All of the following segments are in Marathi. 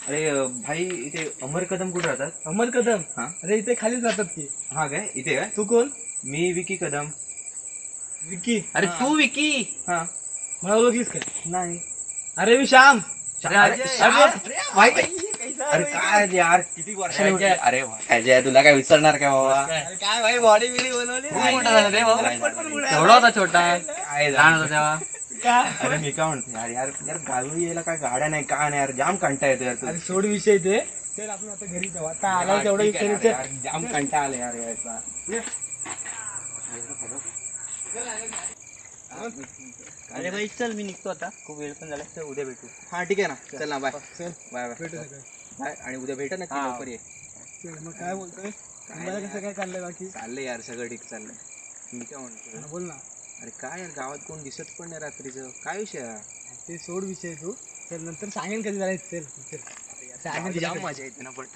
अरे भाई इथे अमर कदम कुठे राहतात? अमर कदम? हा अरे इथे खालीच राहतात की. हा काय इथे काय? तू कोण? मी विकी कदम. विकी? अरे तू विकी? हा मला ओळखलीस काय? नाही. अरे मी श्याम. अरे भाई अरे काय यार किती वर्षांनी अरे अजय तुला काय विसरणार काय बाबा? अरे काय भाई बॉडी बिडी बनवली. मोठा झाला रे बाबा. एवढा होता छोटा काय लहान होता तेव्हा. का? अरे मी काय म्हणतो यार यार यार गावी यायला काय गाड्या नाही काय नाही यार जाम कंटा येतो यार अरे सोड विषय ते. चल आपण आता घरी जाऊ. आता आलाय तेवढं विचारायचं. यार जाम कंटा आला यार यायचा. अरे भाई चल मी निघतो आता, खूप वेळ पण झाला, तर उद्या भेटू. हा ठीक आहे ना चल ना बाय चल बाय बाय भेटू सकाळी. बाय आणि उद्या भेटा ना हा. लवकर ये. चल मग काय बोलतोय? मला कसं काय चाललंय बाकी? चाललंय यार सगळं ठीक चाललंय. मी काय म्हणतो हा, बोल ना. अरे काय यार गावात कोण दिसत पण नाही रात्रीचं काय विषय आहे? ते सोड विषय तू. चल नंतर सांगेन कधी जायचं. चल चल सांगेन जाम तुला. मजा येते ना पण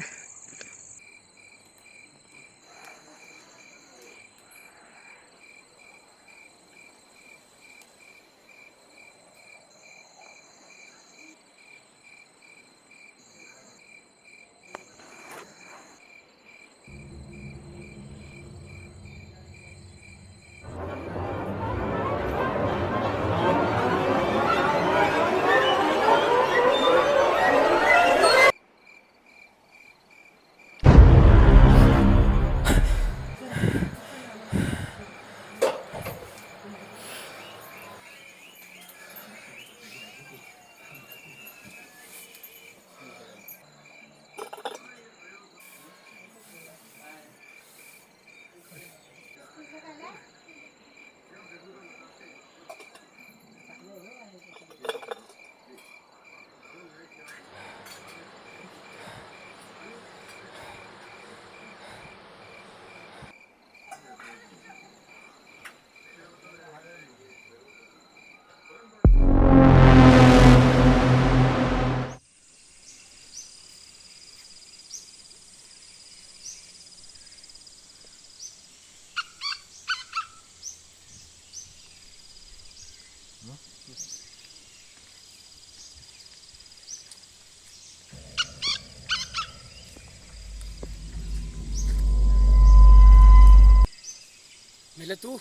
मेले तू?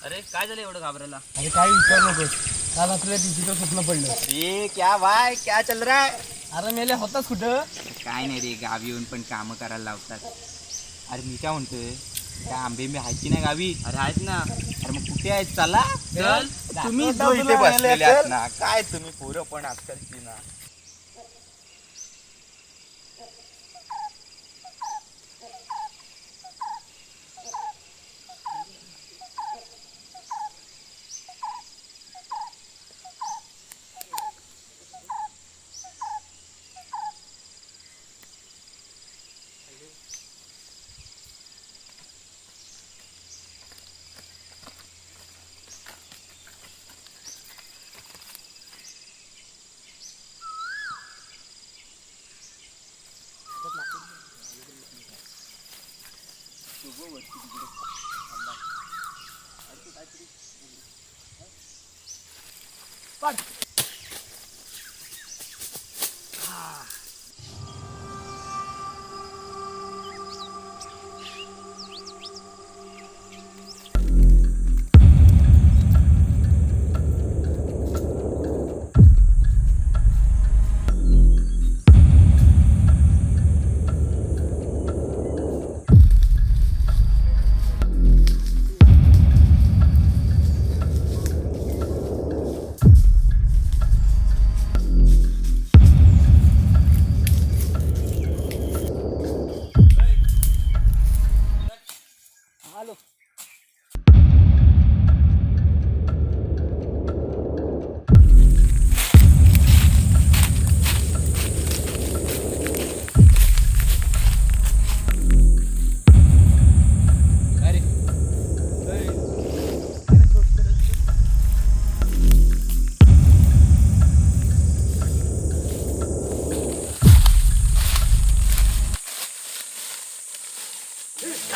अरे काय झालं एवढं घाबरायला? अरे काय विचार नकोस. काल आपल्याला टीसीचं स्वप्न पडलं. ये क्या भाई क्या चल रहा है? अरे मेले होतास कुठं? काय नाही रे गावी येऊन पण काम करायला लावतात. अरे मी काय म्हणतोय काय आंबे मी आहेत की नाही गावी? अरे आहेत ना. अरे मग कुठे आहेत चला चल. तुम्ही दाखव जो इथे तुला बसलेले मेले, आहात चल. ना काय तुम्ही पोरं पण आजकालची ना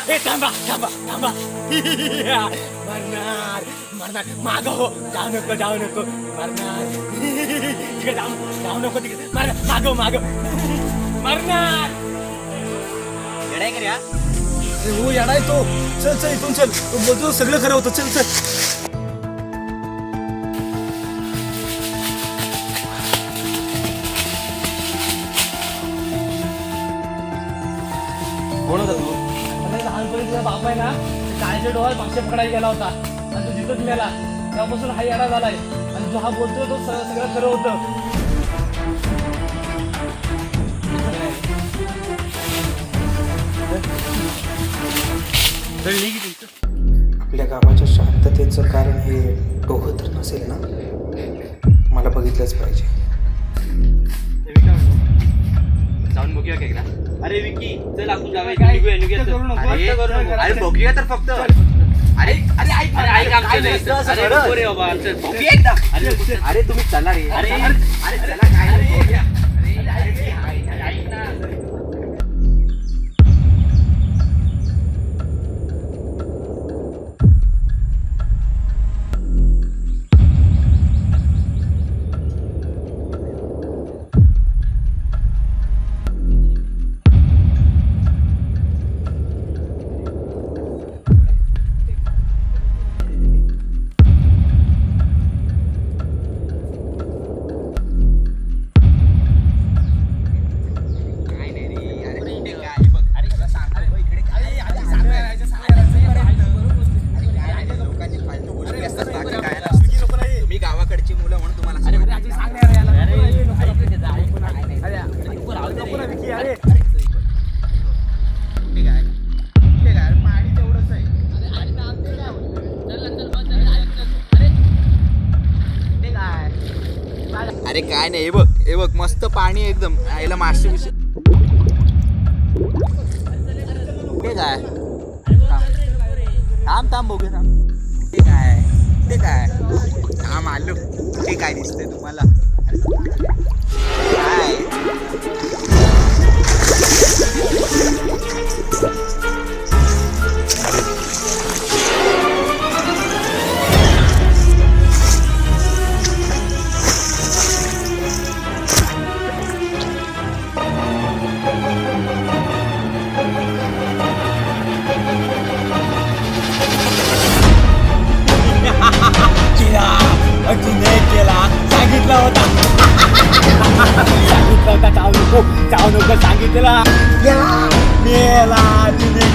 हे थांब थांबा थांबा थांबा मरणार मरणार माग हो जाऊ नको मरणार तिकडे जाऊ नको तिकडे माग मरणार येडाय का रे हा? हो येडाय तो चल इथून चल तो बोलतो सगळं खरं होतं चल कोण होता तू लहानपणी तुझा बाप आहे ना काळ्याच्या डोळ्यात मागच्या पकडायला गेला होता आणि तो तिथंच मेला तेव्हापासून हा येडा झालाय आणि जो हा बोलतोय तो सगळं खरं होतं आपल्या गावाच्या शांततेचं कारण हे डोहं तर नसेल ना मला बघितलंच पाहिजे. जाऊन बघूया का एकदा. अरे विकी चल आपण जाऊया काय? निघूया करू नको. अरे बघूया तर फक्त. अरे अरे ऐक अरे ऐक आमचं लय. अरे नको रे बाबा चल बघूया एकदा. अरे तुम्ही चला रे. अरे अरे चला काय रे, बघूया. तुम्ही गावाकडची मुलं म्हणून तुम्हाला अरे काय नाही हे बघ मस्त पाणी एकदम आईला मासे बिसे ते काय थांब बघूया थांब ते काय थांब आलो ते काय दिसतंय तुम्हाला काय सांगितलं होता जाऊ नको सांगितलं मेला तिने